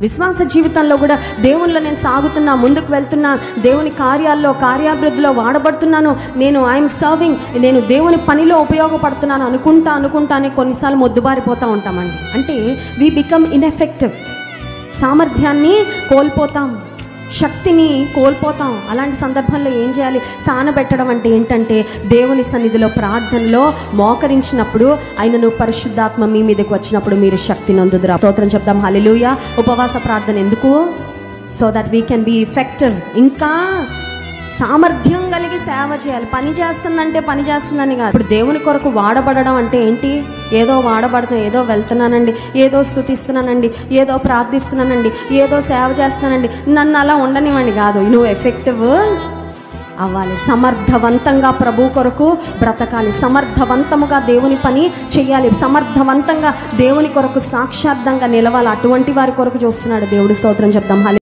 విశ్వాస జీవితంలో కూడా దేవునిలో నేను సాగుతున్నా, ముందుకు వెళ్తున్నా, దేవుని కార్యాల్లో కార్యాభివృద్ధిలో వాడబడుతున్నాను, ఐఎమ్ సర్వింగ్, నేను దేవుని పనిలో ఉపయోగపడుతున్నాను అనుకుంటానే కొన్నిసార్లు మొద్దుబారిపోతూ ఉంటామండి. అంటే వి బికమ్ ఇన్ఎఫెక్టివ్, సామర్థ్యాన్ని కోల్పోతాం, శక్తిని కోల్పోతాం. అలాంటి సందర్భంలో ఏం చేయాలి? సానబెట్టడం అంటే ఏంటంటే దేవుని సన్నిధిలో ప్రార్థనలో మోకరించినప్పుడు ఆయనను పరిశుద్ధాత్మ మీ మీదకి వచ్చినప్పుడు మీరు శక్తి నొందుదురా. స్తోత్రం చెప్దాం. హల్లెలూయా. ఉపవాస ప్రార్థన ఎందుకు? So that we can be effective. ఇంకా సామర్థ్యం కలిగి సేవ చేయాలి. పని చేస్తుందని కాదు. ఇప్పుడు దేవుని కొరకు వాడబడడం అంటే ఏంటి? ఏదో వాడబడుతున్నా, ఏదో వెళ్తున్నానండి, ఏదో స్తుతిస్తున్నానండి, ఏదో ప్రార్థిస్తున్నానండి, ఏదో సేవ చేస్తానండి, నన్ను అలా ఉండనివ్వండి కాదు. నువ్వు ఎఫెక్టివ్ అవ్వాలి, సమర్థవంతంగా ప్రభు కొరకు బ్రతకాలి, సమర్థవంతముగా దేవుని పని చెయ్యాలి, సమర్థవంతంగా దేవుని కొరకు సాక్షార్థంగా నిలవాలి. అటువంటి వారి కొరకు చూస్తున్నాడు దేవుడు. స్తోత్రం చెప్దాం.